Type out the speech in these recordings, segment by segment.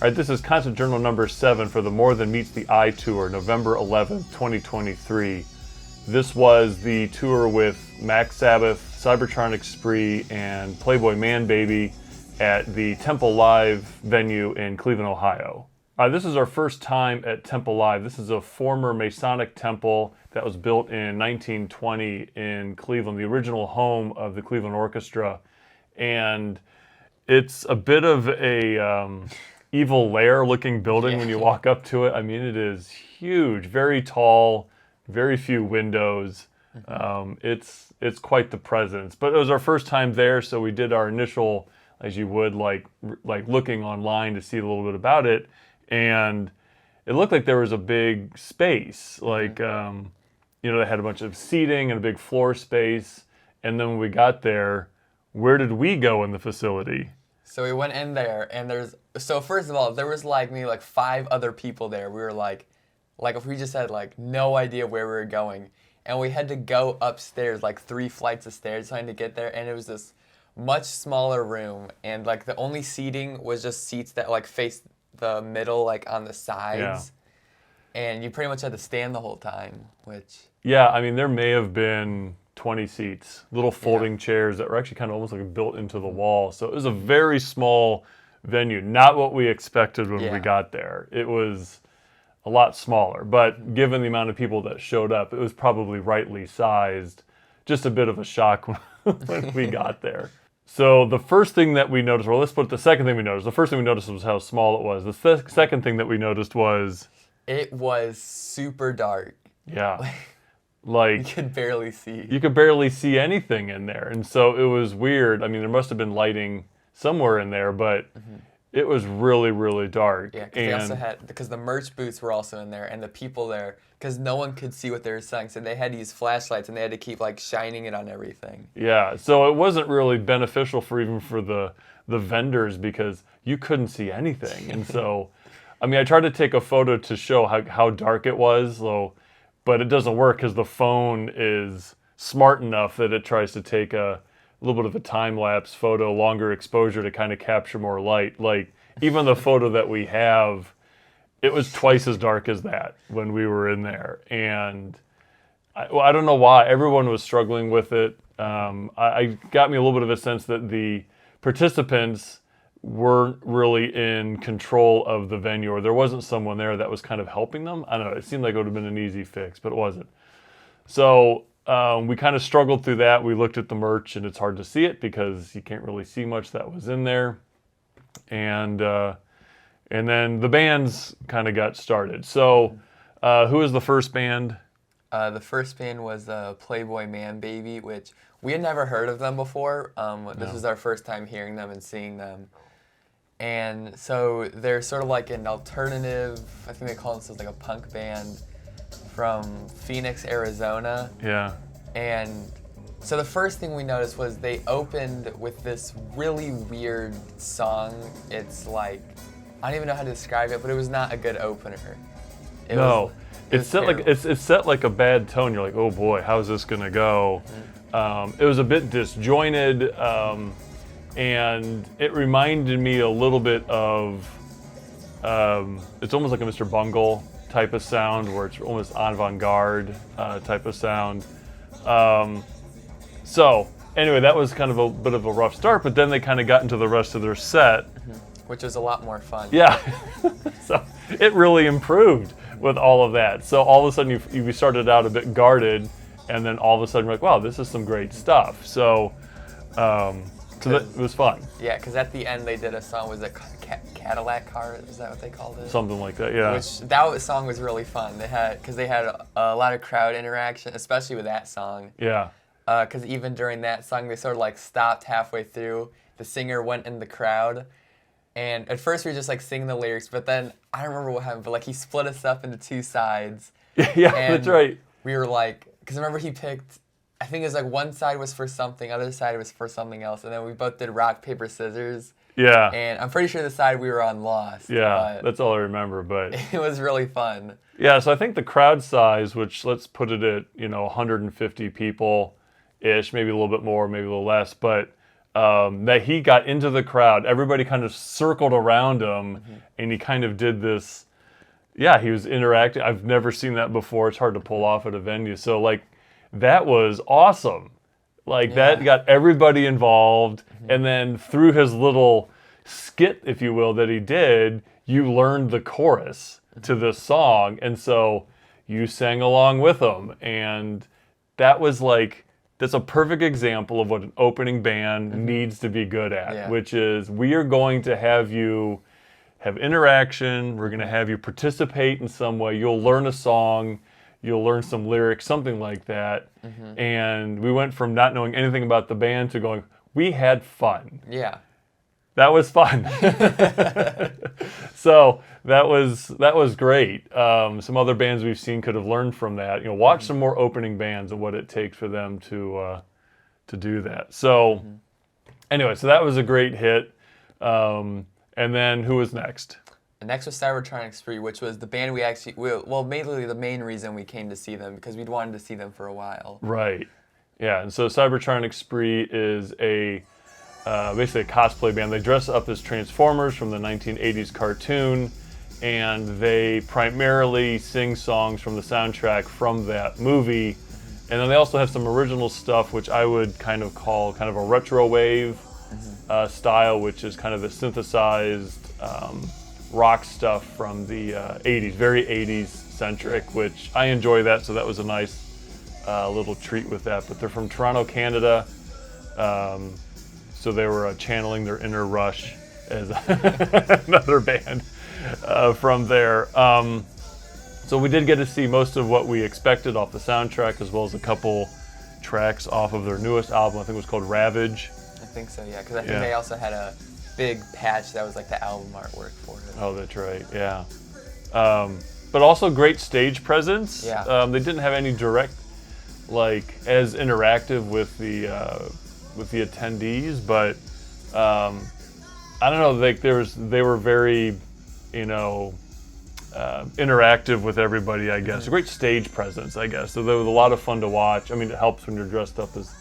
All right, this is Concert Journal number 7 for the More Than Meets the Eye tour, November 11th, 2023. This was the tour with Sabbath, Cybertronic Spree, and Playboy Manbaby at the TempleLive venue in Cleveland, Ohio. This is our first time at TempleLive. This is a former Masonic temple that was built in 1920 in Cleveland, the original home of the Cleveland Orchestra. And it's a bit of a evil lair-looking building when you walk up to it. I mean, it is huge, very tall, very few windows. It's quite the presence. But it was our first time there, so we did our initial, as you would, like looking online to see a little bit about it. And it looked like there was a big space, like, they had a bunch of seating and a big floor space. And then when we got there, where did we go in the facility? So we went in there, and so first of all, there was maybe 5 other people there. We were like if we just had no idea where we were going. And we had to go upstairs, 3 flights of stairs trying to get there. And it was this much smaller room. And the only seating was just seats that faced the middle, on the sides. Yeah. And you pretty much had to stand the whole time, which... Yeah, I mean, there may have been 20 seats, little folding chairs that were actually kind of almost built into the wall. So it was a very small venue, not what we expected when we got there. It was a lot smaller, but given the amount of people that showed up, it was probably rightly sized. Just a bit of a shock when we got there. So the first thing that we noticed, well, let's put the second thing we noticed. The first thing we noticed was how small it was. The second thing that we noticed was... It was super dark. Yeah. You could barely see. You could barely see anything in there. And so it was weird. I mean, there must have been lighting somewhere in there, but it was really, really dark. Yeah, because they also had, because the merch booths were also in there, and the people there, because no one could see what they were selling, so they had to use flashlights, and they had to keep shining it on everything. Yeah, so it wasn't really beneficial for the vendors because you couldn't see anything. And so, I mean, I tried to take a photo to show how dark it was, but it doesn't work because the phone is smart enough that it tries to take a little bit of a time-lapse photo, longer exposure to kind of capture more light. Even the photo that we have, it was twice as dark as that when we were in there. And I don't know why. Everyone was struggling with it. I got me a little bit of a sense that the participants weren't really in control of the venue, or there wasn't someone there that was kind of helping them. I don't know. It seemed like it would have been an easy fix, but it wasn't. So we kind of struggled through that. We looked at the merch, and it's hard to see it because you can't really see much that was in there. And then the bands kind of got started. So who was the first band? The first band was Playboy Manbaby, which we had never heard of them before. This was our first time hearing them and seeing them. And so they're sort of an alternative, I think they call themselves a punk band from Phoenix, Arizona. Yeah. And so the first thing we noticed was they opened with this really weird song. It's I don't even know how to describe it, but it was not a good opener. It's set like a bad tone. You're like, oh boy, how's this gonna go? It was a bit disjointed, and it reminded me a little bit of, it's almost like a Mr. Bungle type of sound, where it's almost avant-garde type of sound. So anyway, that was kind of a bit of a rough start, but then they kind of got into the rest of their set. Which was a lot more fun. Yeah, so it really improved with all of that. So all of a sudden you started out a bit guarded, and then all of a sudden you're like, wow, this is some great stuff. So it was fun. Yeah, because at the end they did a song, was it Cadillac Car? Is that what they called it? Something like that, yeah. That song was really fun. They had a lot of crowd interaction, especially with that song. Yeah. Because even during that song, they sort of stopped halfway through. The singer went in the crowd. And at first we were just singing the lyrics, but then I don't remember what happened, but he split us up into 2 sides. Yeah, that's right. We were because remember he picked, I think it was one side was for something, other side was for something else, and then we both did rock, paper, scissors. Yeah. And I'm pretty sure the side we were on lost. Yeah, that's all I remember, but... It was really fun. Yeah, so I think the crowd size, which let's put it at, 150 people-ish, maybe a little bit more, maybe a little less, but that he got into the crowd. Everybody kind of circled around him, and he kind of did this. Yeah, he was interacting. I've never seen that before. It's hard to pull off at a venue. So like, that was awesome. Like that got everybody involved, and then through his little skit, if you will, that he did, you learned the chorus to this song, and so you sang along with him, and that was like, that's a perfect example of what an opening band needs to be good at, which is, we are going to have you have interaction, we're going to have you participate in some way, you'll learn a song, you'll learn some lyrics, something like that. And we went from not knowing anything about the band to going, we had fun. Yeah. That was fun. So that was great. Some other bands we've seen could have learned from that. Watch some more opening bands and what it takes for them to do that. So anyway, so that was a great hit. And then who was next? Next was Cybertronic Spree, which was the band mainly the main reason we came to see them, because we'd wanted to see them for a while. Right. Yeah, and so Cybertronic Spree is basically a cosplay band. They dress up as Transformers from the 1980s cartoon, and they primarily sing songs from the soundtrack from that movie. And then they also have some original stuff, which I would kind of call kind of a retro wave style, which is kind of the synthesized rock stuff from the 80s, very 80s centric, which I enjoy that, so that was a nice little treat with that. But they're from Toronto, Canada, so they were channeling their inner Rush as another band from there. So we did get to see most of what we expected off the soundtrack, as well as a couple tracks off of their newest album. I think it was called Ravage. I think so, yeah, because I think they also had a big patch that was like the album artwork for it. Oh, that's right, yeah. But also great stage presence. Yeah. They didn't have any direct, like, as interactive with the attendees, but I don't know, like they were very, interactive with everybody, I guess. A great stage presence, I guess. So there was a lot of fun to watch. I mean, it helps when you're dressed up as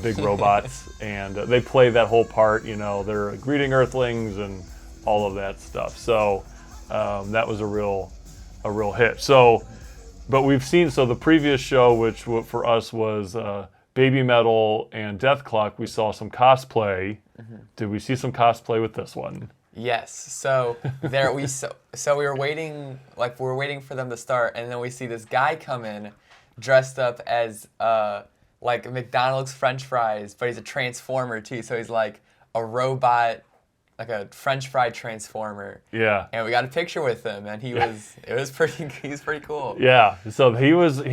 big robots, and they play that whole part. They're greeting Earthlings and all of that stuff. So that was a real hit. So, but we've seen the previous show, which for us was Baby Metal and Death Clock. We saw some cosplay. Did we see some cosplay with this one? Yes. So so we were waiting, for them to start, and then we see this guy come in, dressed up as like McDonald's French fries, but he's a transformer too. So he's like a robot, like a French fry transformer. Yeah. And we got a picture with him, and he was pretty cool. Yeah. So he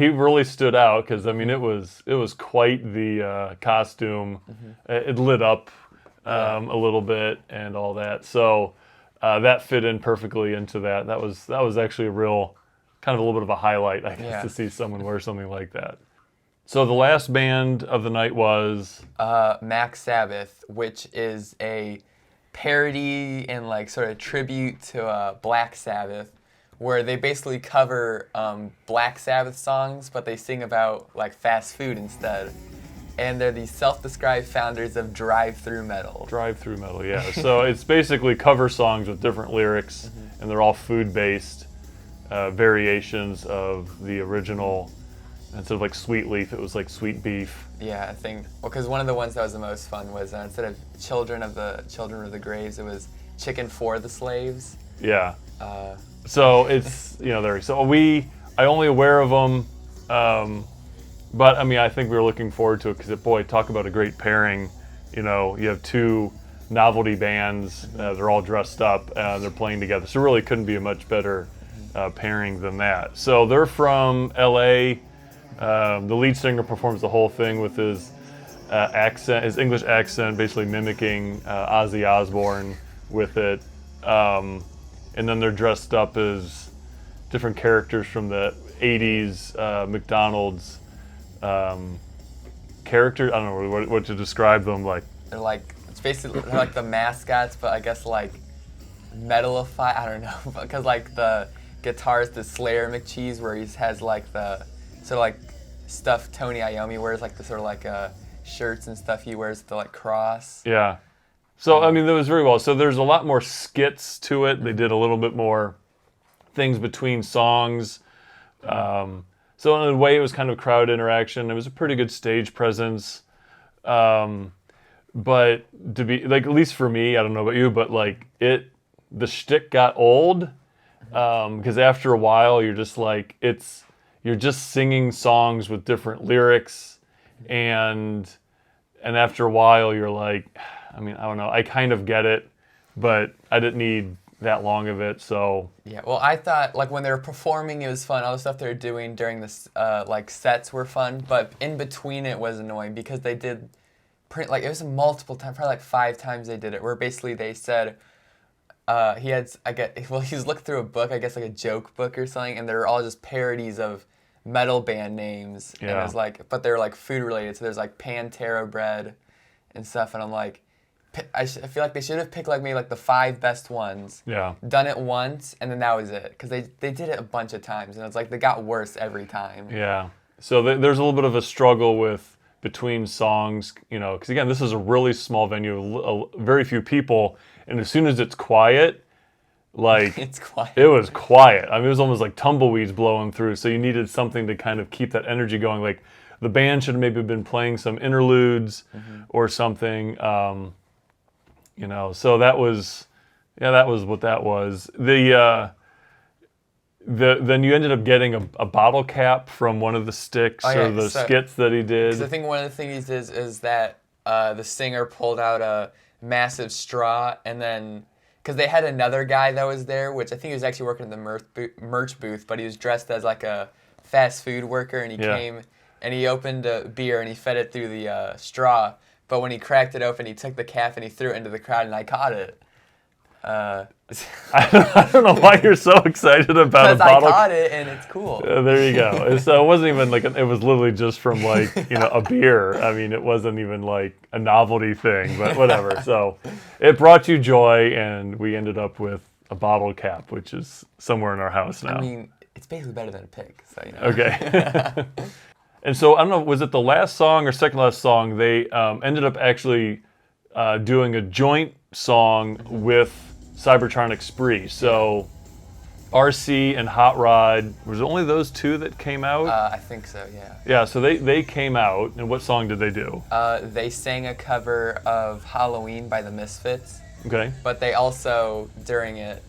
really stood out, because I mean it was quite the costume. It lit up a little bit and all that. So that fit in perfectly into that. That was actually a real kind of a little bit of a highlight, I guess, to see someone wear something like that. So the last band of the night was Sabbath, which is a parody and like sort of tribute to Black Sabbath, where they basically cover Black Sabbath songs, but they sing about like fast food instead. And they're the self-described founders of drive-through metal. Drive-through metal, yeah. So it's basically cover songs with different lyrics, and they're all food-based variations of the original. Instead of like Sweet Leaf, it was like Sweet Beef. Yeah, I think, because one of the ones that was the most fun was instead of Children of the Graves, it was Chicken for the Slaves. Yeah. So it's, there. So I only aware of them, but I mean, I think we were looking forward to it, because boy, talk about a great pairing. You have two novelty bands, they're all dressed up, they're playing together. So it really couldn't be a much better pairing than that. So they're from LA. The lead singer performs the whole thing with his accent, his English accent, basically mimicking Ozzy Osbourne with it. And then they're dressed up as different characters from the 80s McDonald's characters. I don't know what to describe them like. They're like, they're like the mascots, but I guess like metalified. I don't know, because like the guitarist, the Slayer McCheese, where he has like the sort of like stuffed Tony Iommi wears, like the sort of like a shirts and stuff he wears to like cross. Yeah. So, I mean, that was very well. So there's a lot more skits to it. They did a little bit more things between songs. So in a way, it was kind of crowd interaction. It was a pretty good stage presence. But to be, like, at least for me, I don't know about you, but like the shtick got old. Because after a while, you're just like, you're just singing songs with different lyrics. And after a while, you're like, I mean, I don't know. I kind of get it, but I didn't need that long of it, so... Yeah, well, I thought, like, when they were performing, it was fun. All the stuff they were doing during this, like, sets were fun, but in between it was annoying because they did... Like, it was multiple times, probably like 5 times they did it, where basically they said... he was looking through a book, I guess, like a joke book or something, and they're all just parodies of metal band names. Yeah. And it was like... But they're, like, food-related, so there's, like, Pantera bread and stuff, and I'm like... I feel like they should have picked like maybe like the 5 best ones. Yeah. Done it once and then that was it because they did it a bunch of times and it's like they got worse every time. Yeah. So there's a little bit of a struggle with between songs, you know, because again, this is a really small venue, very few people, and as soon as it's quiet, like It's quiet. It was quiet. I mean, it was almost like tumbleweeds blowing through. So you needed something to kind of keep that energy going. Like the band should have maybe been playing some interludes or something. You know, so that was what that was. Then you ended up getting a bottle cap from one of the sticks or the skits that he did. Because I think one of the things is that the singer pulled out a massive straw and then, because they had another guy that was there, which I think he was actually working in the merch booth, but he was dressed as like a fast food worker and he came and he opened a beer and he fed it through the straw. But when he cracked it open, he took the cap and he threw it into the crowd, and I caught it. I don't know why you're so excited about a bottle. Because I caught it, and it's cool. There you go. So it wasn't even like, it was literally just from like, you know, a beer. I mean, it wasn't even like a novelty thing, but whatever. So it brought you joy, and we ended up with a bottle cap, which is somewhere in our house now. I mean, it's basically better than a pig, so you know. Okay. And so, I don't know, was it the last song or second last song, they ended up actually doing a joint song with Cybertronic Spree. So, RC and Hot Rod, was it only those 2 that came out? I think so, yeah. Yeah, so they came out, and what song did they do? They sang a cover of Halloween by the Misfits. Okay. But they also, during it,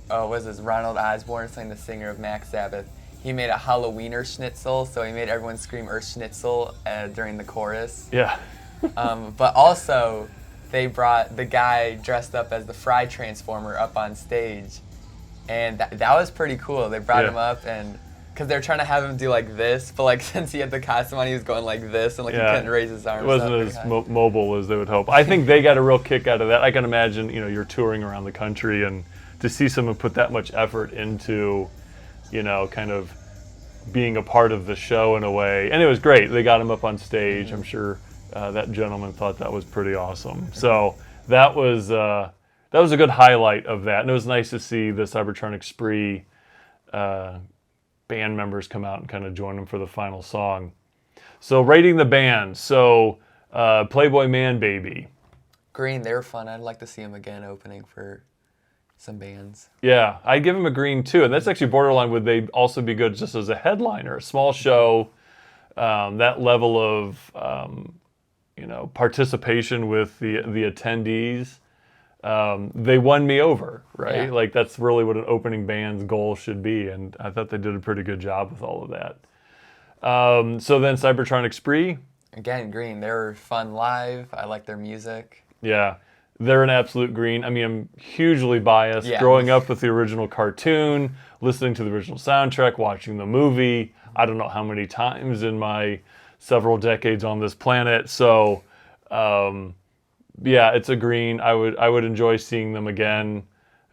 Ronald Osborne sang the singer of Max Sabbath. He made a Halloweener schnitzel, so he made everyone scream schnitzel during the chorus. Yeah. But also, they brought the guy dressed up as the Fry Transformer up on stage. And that was pretty cool. They brought him up, and because they're trying to have him do like this, but like since he had the costume on, he was going like this, and like he couldn't raise his arms. It wasn't as mobile as they would hope. I think they got a real kick out of that. I can imagine, you know, you're touring around the country, and to see someone put that much effort into, you know, kind of being a part of the show in a way. And it was great. They got him up on stage. I'm sure that gentleman thought that was pretty awesome. So that was a good highlight of that. And it was nice to see the Cybertronic Spree band members come out and kind of join them for the final song. So rating the band. So Playboy Manbaby. Green, they were fun. I'd like to see them again opening for some bands. Yeah, I'd give him a green too, and that's actually borderline. Would they also be good just as a headliner, a small show, that level of you know, participation with the attendees? They won me over, right? Yeah. Like that's really what an opening band's goal should be, and I thought they did a pretty good job with all of that. So then Cybertronic Spree. Again, green. They were fun live. I like their music. Yeah. They're an absolute green. I mean, I'm hugely biased. Yeah. Growing up with the original cartoon, listening to the original soundtrack, watching the movie, I don't know how many times in my several decades on this planet. So, yeah, it's a green. I would enjoy seeing them again,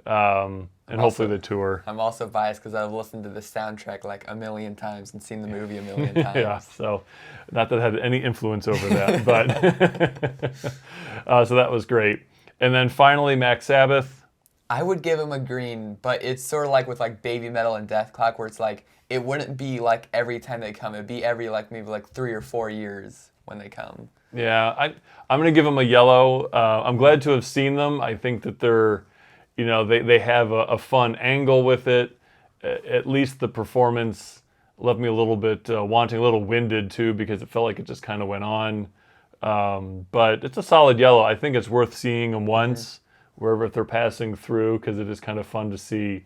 and hopefully the tour. I'm also biased because I've listened to the soundtrack like a million times and seen the movie a million times. Yeah, so not that it had any influence over that, but so that was great. And then finally, Max Sabbath. I would give him a green, but it's sort of like with like Baby Metal and Death Clock, where it's like it wouldn't be like every time they come. It'd be every like maybe like 3 or 4 years. when they come. Yeah, I'm going to give them a yellow. I'm glad to have seen them. I think that they're, they have a fun angle with it. At least the performance left me a little bit wanting, a little winded too, because it felt like it just kind of went on. But it's a solid yellow. I think it's worth seeing them once, wherever they're passing through, because it is kind of fun to see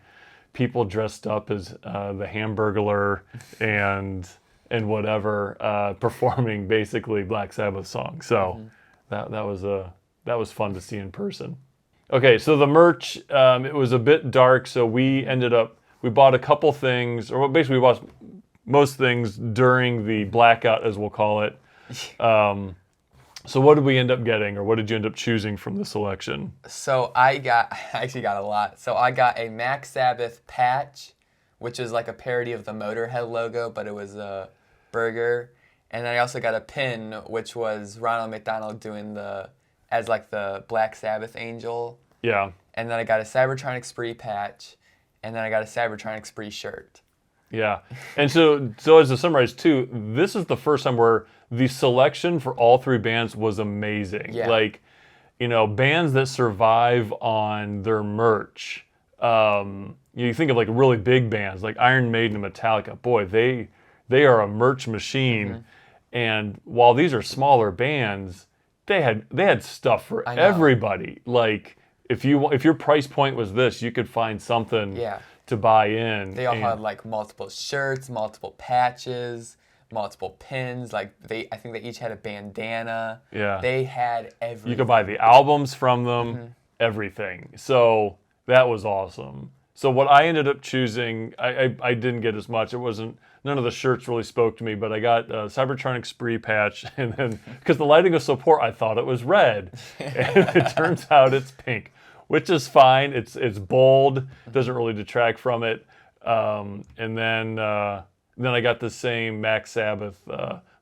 people dressed up as the Hamburglar and whatever, performing basically Black Sabbath songs. So that was fun to see in person. Okay, so the merch, it was a bit dark, so we bought a couple things, or basically we bought most things during the blackout, as we'll call it. So what did we end up getting, or what did you end up choosing from the selection? So I actually got a lot. So I got a Mac Sabbath patch, which is like a parody of the Motorhead logo, but it was a burger. And then I also got a pin, which was Ronald McDonald doing as like the Black Sabbath angel. Yeah. And then I got a Cybertronic Spree patch, and then I got a Cybertronic Spree shirt. Yeah. And so as to summarize too, this is the first time where the selection for all three bands was amazing. Yeah. Like, bands that survive on their merch. You think of like really big bands like Iron Maiden and Metallica. Boy, they are a merch machine. And while these are smaller bands, they had stuff for everybody. Like if your price point was this, you could find something to buy in. They all had like multiple shirts, multiple patches, multiple pins. Like I think they each had a bandana. Yeah. They had everything. You could buy the albums from them, everything. So that was awesome. So what I ended up choosing, I didn't get as much. None of the shirts really spoke to me, but I got a Cybertronic Spree patch, and then because the lighting was so poor, I thought it was red, and it turns out it's pink, which is fine. It's bold, doesn't really detract from it. And then I got the same Mac Sabbath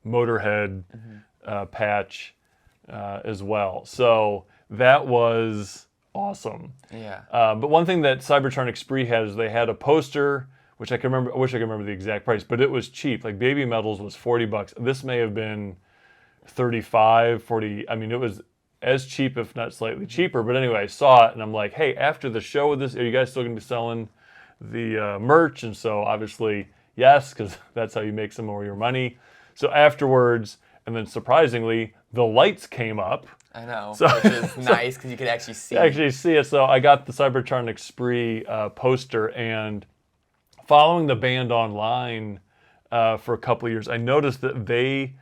Motorhead patch as well. So that was awesome. Yeah. But one thing that Cybertronic Spree had is they had a poster, which I wish I could remember the exact price, but it was cheap. Like Baby Metals was $40. This may have been 35, 40. I mean, it was as cheap, if not slightly cheaper. But anyway, I saw it and I'm like, hey, after the show with this, are you guys still going to be selling the merch? And so obviously, yes, because that's how you make some more of your money. So afterwards, and then surprisingly, the lights came up. I know, which is nice because you could actually see. Actually see it. So I got the Cybertronic Spree poster, and following the band online for a couple of years, I noticed that they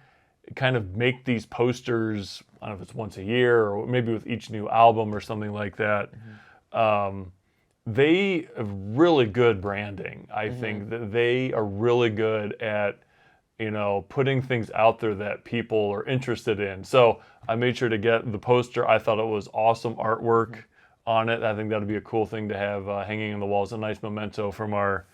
kind of make these posters, I don't know if it's once a year or maybe with each new album or something like that. They have really good branding. I think that they are really good at, putting things out there that people are interested in. So I made sure to get the poster. I thought it was awesome artwork on it. I think that'd be a cool thing to have hanging on the walls. A nice memento from our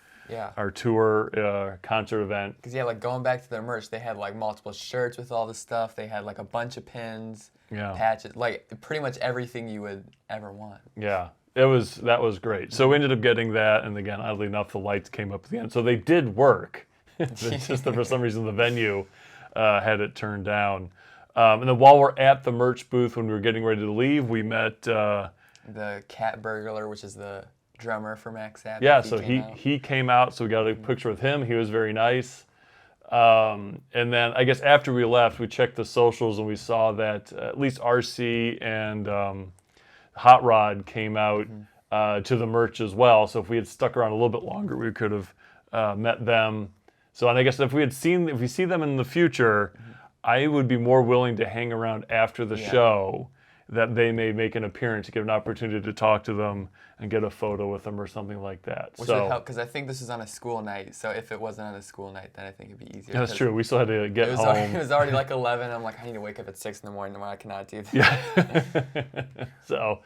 tour concert event. Because like going back to their merch, they had like multiple shirts with all the stuff. They had like a bunch of pins, patches, like pretty much everything you would ever want. Yeah, that was great. So we ended up getting that, and again, oddly enough, the lights came up at the end, so they did work. It's just that for some reason the venue had it turned down. And then while we're at the merch booth, when we were getting ready to leave, we met the Cat Burglar, which is the drummer for Mac Sabbath. Yeah, so he came out, so we got a picture with him. He was very nice. And then I guess after we left, we checked the socials and we saw that at least RC and Hot Rod came out to the merch as well. So if we had stuck around a little bit longer, we could have met them. So, and I guess if we see them in the future, I would be more willing to hang around after the show, that they may make an appearance to get an opportunity to talk to them and get a photo with them or something like that. Which would help, because I think this is on a school night. So if it wasn't on a school night, then I think it'd be easier. That's true. We still had to get home. It was already like 11. I'm like, I need to wake up at 6 in the morning. I cannot do that. Yeah. So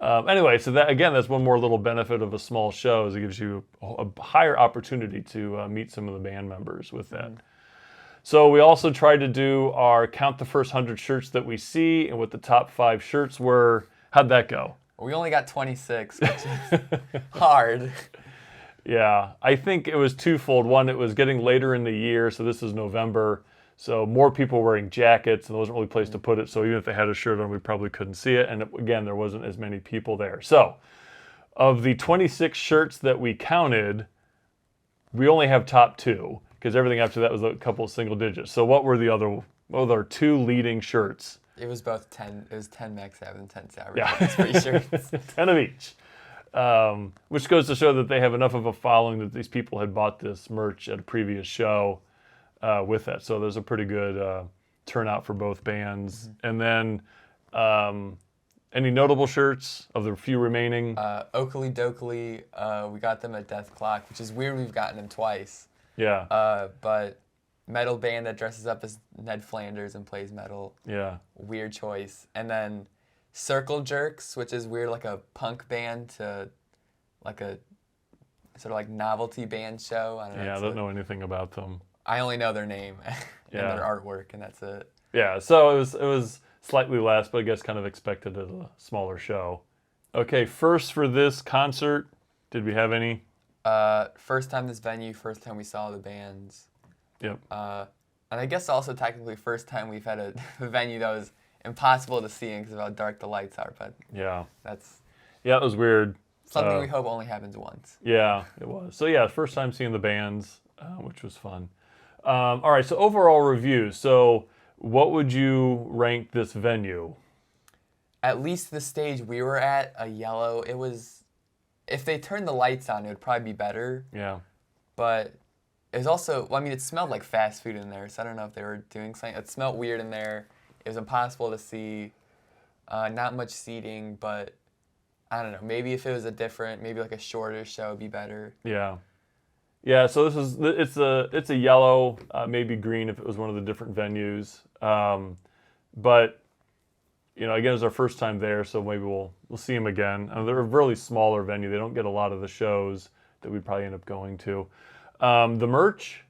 anyway, so that's one more little benefit of a small show, is it gives you a higher opportunity to meet some of the band members with that. So we also tried to do our count the first 100 shirts that we see and what the top 5 shirts were. How'd that go? We only got 26, which is hard. Yeah, I think it was twofold. One, it was getting later in the year, so this is November. So more people wearing jackets, and there wasn't really a place to put it. So even if they had a shirt on, we probably couldn't see it. And again, there wasn't as many people there. So of the 26 shirts that we counted, we only have top 2 because everything after that was a couple of single digits. So what were our 2 leading shirts? It was both 10. It was 10 Max Sabbath and 10 Sabbath. Yeah. Free shirts. 10 of each. Which goes to show that they have enough of a following that these people had bought this merch at a previous show with that. So there's a pretty good turnout for both bands. And then any notable shirts of the few remaining? Oakley Dokley, we got them at Death Clock, which is weird. We've gotten them twice. Yeah. But metal band that dresses up as Ned Flanders and plays metal. Yeah. Weird choice. And then Circle Jerks, which is weird, like a punk band to like a sort of like novelty band show. I don't know. Yeah, I don't know anything about them. I only know their name and their artwork, and that's it. Yeah, so it was slightly less, but I guess kind of expected at a smaller show. Okay, first for this concert, did we have any? First time this venue, first time we saw the bands. Yep. And I guess also technically first time we've had a venue that was impossible to see because of how dark the lights are. But yeah, that's it was weird. Something we hope only happens once. Yeah, it was. So yeah, first time seeing the bands, which was fun. All right, so overall review. So what would you rank this venue? At least the stage we were at, a yellow. It was, if they turned the lights on, it would probably be better. Yeah. But it was also, well, I mean, it smelled like fast food in there, so I don't know if they were doing something. It smelled weird in there. It was impossible to see. Not much seating, but I don't know. Maybe if it was maybe like a shorter show would be better. Yeah. Yeah, so it's a yellow, maybe green if it was one of the different venues. But you know, again, it was our first time there, so maybe we'll see them again. They're a really smaller venue. They don't get a lot of the shows that we'd probably end up going to. The merch?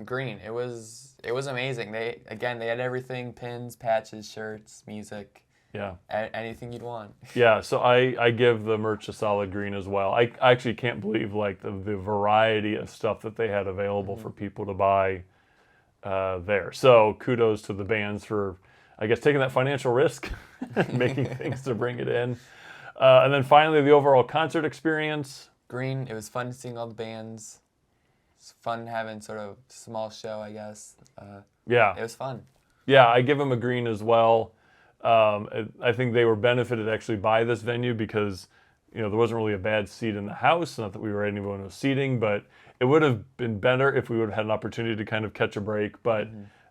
Green. It was amazing. They had everything: pins, patches, shirts, music. Yeah. Anything you'd want. Yeah, so I give the merch a solid green as well. I actually can't believe like the variety of stuff that they had available for people to buy there. So kudos to the bands for, I guess, taking that financial risk, making things to bring it in. And then finally, the overall concert experience. Green. It was fun seeing all the bands. It's fun having sort of small show, I guess. Yeah. It was fun. Yeah, I give them a green as well. I think they were benefited actually by this venue because, you know, there wasn't really a bad seat in the house. Not that we were anyone with seating, but it would have been better if we would have had an opportunity to kind of catch a break. But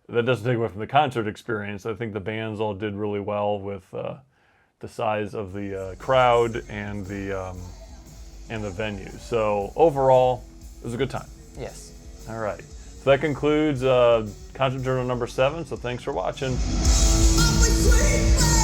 that doesn't take away from the concert experience. I think the bands all did really well with the size of the crowd and the venue. So overall, it was a good time. Yes. All right. So that concludes Concert Journal number 7. So thanks for watching. Sweet